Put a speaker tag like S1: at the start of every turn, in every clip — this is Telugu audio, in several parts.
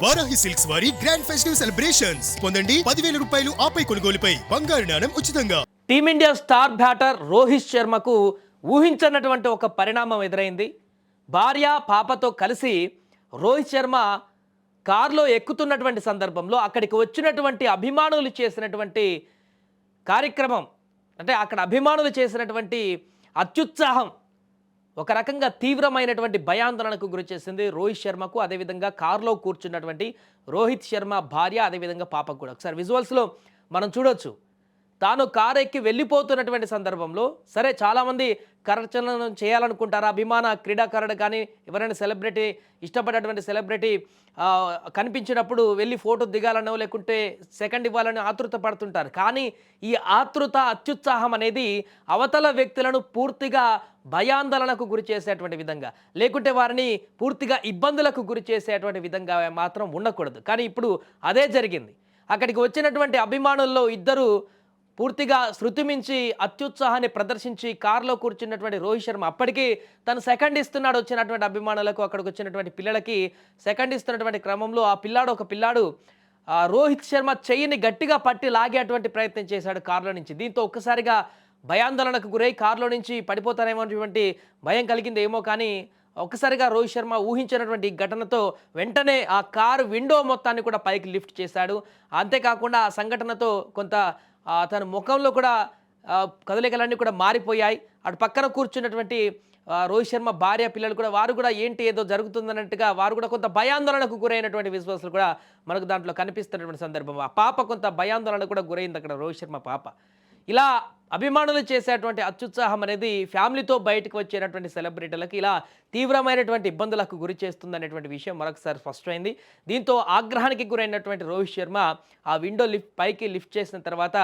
S1: వారాహి సిల్క్స్ వారి గ్రాండ్ ఫెస్టివ్ సెలబ్రేషన్స్ పొందండి 10,000 రూపాయలు ఆపై కొనుగోలుపై బంగారు నాణెం ఉచితంగా.
S2: టీమిండియా స్టార్ బ్యాటర్ రోహిత్ శర్మకు ఊహించనటువంటి ఒక పరిణామం ఎదురైంది. భార్య పాపతో కలిసి రోహిత్ శర్మ కారులో ఎక్కుతున్నటువంటి సందర్భంలో అక్కడికి వచ్చినటువంటి అభిమానులు చేసినటువంటి కార్యక్రమం, అంటే అక్కడ అభిమానులు చేసినటువంటి అత్యుత్సాహం ఒక రకంగా తీవ్రమైనటువంటి భయాందోళనకు గురి చేసింది రోహిత్ శర్మకు, అదేవిధంగా కారులో కూర్చున్నటువంటి రోహిత్ శర్మ భార్య, అదేవిధంగా పాపకు కూడా. ఒకసారి విజువల్స్లో మనం చూడొచ్చు. తాను కారు ఎక్కి వెళ్ళిపోతున్నటువంటి సందర్భంలో సరే చాలామంది కరచలనం చేయాలనుకుంటారు. అభిమాన క్రీడాకారుడు కానీ ఎవరైనా సెలబ్రిటీ, ఇష్టపడేటువంటి సెలబ్రిటీ కనిపించినప్పుడు వెళ్ళి ఫోటో దిగాలనో లేకుంటే సెకండ్ ఇవ్వాలని ఆతృత పడుతుంటారు. కానీ ఈ ఆతృత, అత్యుత్సాహం అనేది అవతల వ్యక్తులను పూర్తిగా భయాందోళనకు గురి చేసేటువంటి విధంగా, లేకుంటే వారిని పూర్తిగా ఇబ్బందులకు గురి చేసేటువంటి విధంగా మాత్రం ఉండకూడదు. కానీ ఇప్పుడు అదే జరిగింది. అక్కడికి వచ్చినటువంటి అభిమానుల్లో ఇద్దరు పూర్తిగా శృతి మించి అత్యుత్సాహాన్ని ప్రదర్శించి కారులో కూర్చున్నటువంటి రోహిత్ శర్మ అప్పటికీ తను సెకండ్ ఇస్తున్నాడు వచ్చినటువంటి అభిమానులకు, అక్కడికి వచ్చినటువంటి పిల్లలకి సెకండ్ ఇస్తున్నటువంటి క్రమంలో ఒక పిల్లాడు రోహిత్ శర్మ చెయ్యిని గట్టిగా పట్టి లాగేటువంటి ప్రయత్నం చేశాడు కారులో నుంచి. దీంతో ఒక్కసారిగా భయాందోళనకు గురై కారులో నుంచి పడిపోతారేమో అనేటువంటి భయం కలిగింది ఏమో, కానీ ఒక్కసారిగా రోహిత్ శర్మ ఊహించినటువంటి ఘటనతో వెంటనే ఆ కారు విండో మొత్తాన్ని కూడా పైకి లిఫ్ట్ చేశాడు. అంతేకాకుండా ఆ సంఘటనతో కొంత తన ముఖంలో కూడా కదలికలన్నీ కూడా మారిపోయాయి. అటు పక్కన కూర్చున్నటువంటి రోహిత్ శర్మ భార్య పిల్లలు కూడా వారు కూడా ఏంటి ఏదో జరుగుతుందన్నట్టుగా వారు కూడా కొంత భయాందోళనకు గురైనటువంటి విశ్వాసాలు కూడా మనకు దాంట్లో కనిపిస్తున్నటువంటి సందర్భం. ఆ పాప కొంత భయాందోళన కూడా గురైంది అక్కడ రోహిత్ శర్మ పాప. ఇలా అభిమానులు చేసేటువంటి అత్యుత్సాహం అనేది ఫ్యామిలీతో బయటకు వచ్చేటటువంటి సెలబ్రిటీలకు ఇలా తీవ్రమైనటువంటి ఇబ్బందులకు గురి చేస్తుందనేటువంటి విషయం మరొకసారి స్పష్టమైంది. దీంతో ఆగ్రహానికి గురైనటువంటి రోహిత్ శర్మ ఆ విండో పైకి లిఫ్ట్ చేసిన తర్వాత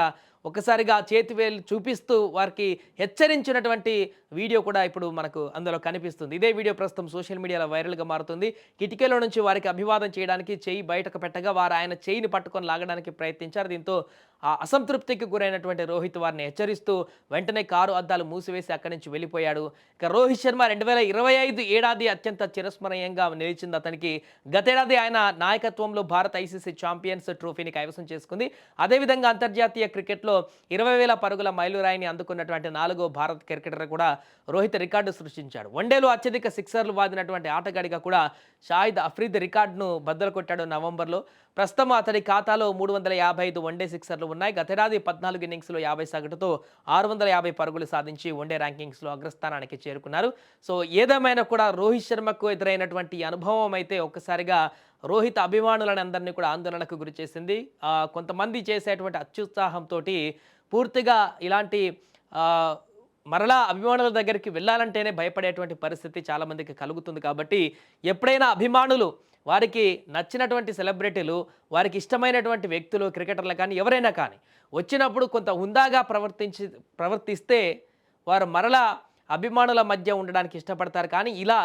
S2: ఒకసారిగా చేతివేలు చూపిస్తూ వారికి హెచ్చరించినటువంటి వీడియో కూడా ఇప్పుడు మనకు అందులో కనిపిస్తుంది. ఇదే వీడియో ప్రస్తుతం సోషల్ మీడియాలో వైరల్గా మారుతుంది. కిటికీలో నుంచి వారికి అభివాదం చేయడానికి చెయ్యి బయటకు పెట్టగా వారు ఆయన చెయ్యిని పట్టుకొని లాగడానికి ప్రయత్నించారు. దీంతో ఆ అసంతృప్తికి గురైనటువంటి రోహిత్ వారిని హెచ్చరిస్తూ వెంటనే కారు అద్దాలు మూసివేసి అక్కడి నుంచి వెళ్ళిపోయాడు. ఇక రోహిత్ శర్మ 2025 ఏడాది అత్యంత చిరస్మరణీయంగా నిలిచింది అతనికి. గతేడాది ఆయన నాయకత్వంలో భారత్ ఐసీసీ ఛాంపియన్స్ ట్రోఫీని కైవసం చేసుకుంది. అదేవిధంగా అంతర్జాతీయ క్రికెట్లో 20,000 పరుగుల మైలురాయిని అందుకున్నటువంటి 4వ భారత క్రికెటర్ కూడా రోహిత్ రికార్డు సృష్టించాడు. వన్డేలో అత్యధిక సిక్సర్లు వాదినటువంటి ఆటగాడిగా కూడా షాహిద్ అఫ్రీద్ రికార్డును బద్దలు కొట్టాడు నవంబర్లో. ప్రస్తుతం అతడి ఖాతాలో 355 వన్డే సిక్సర్లు ఉన్నాయి. గతేడాది 14 ఇన్నింగ్స్లో 50 సగటుతో 650 పరుగులు సాధించి వన్డే ర్యాంకింగ్స్లో అగ్రస్థానానికి చేరుకున్నారు. సో ఏదేమైనా కూడా రోహిత్ శర్మకు ఎదురైనటువంటి అనుభవం అయితే ఒక్కసారిగా రోహిత్ అభిమానులని అందరినీ కూడా ఆందోళనకు గురి చేసింది. కొంతమంది చేసేటువంటి అత్యుత్సాహంతో పూర్తిగా ఇలాంటి మరలా అభిమానుల దగ్గరికి వెళ్ళాలంటేనే భయపడేటువంటి పరిస్థితి చాలామందికి కలుగుతుంది. కాబట్టి ఎప్పుడైనా అభిమానులు వారికి నచ్చినటువంటి సెలబ్రిటీలు, వారికి ఇష్టమైనటువంటి వ్యక్తులు, క్రికెటర్లు కానీ ఎవరైనా కానీ వచ్చినప్పుడు కొంత హుందాగా ప్రవర్తిస్తే వారు మరలా అభిమానుల మధ్య ఉండడానికి ఇష్టపడతారు. కానీ ఇలా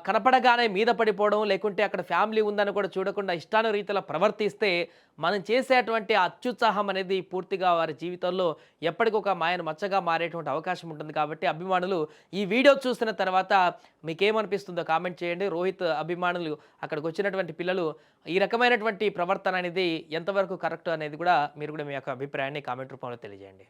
S2: కనపడగానే మీద పడిపోవడం, లేకుంటే అక్కడ ఫ్యామిలీ ఉందని కూడా చూడకుండా ఇష్టానురీతిలో ప్రవర్తిస్తే మనం చేసేటువంటి అత్యుత్సాహం అనేది పూర్తిగా వారి జీవితంలో ఎప్పటికొక మాయను మచ్చగా మారేటువంటి అవకాశం ఉంటుంది. కాబట్టి అభిమానులు ఈ వీడియో చూసిన తర్వాత మీకేమనిపిస్తుందో కామెంట్ చేయండి. రోహిత్ అభిమానులు అక్కడికి వచ్చినటువంటి పిల్లలు ఈ రకమైనటువంటి ప్రవర్తన అనేది ఎంతవరకు కరెక్ట్ అనేది కూడా మీరు కూడా మీ యొక్క అభిప్రాయాన్ని కామెంట్ రూపంలో తెలియజేయండి.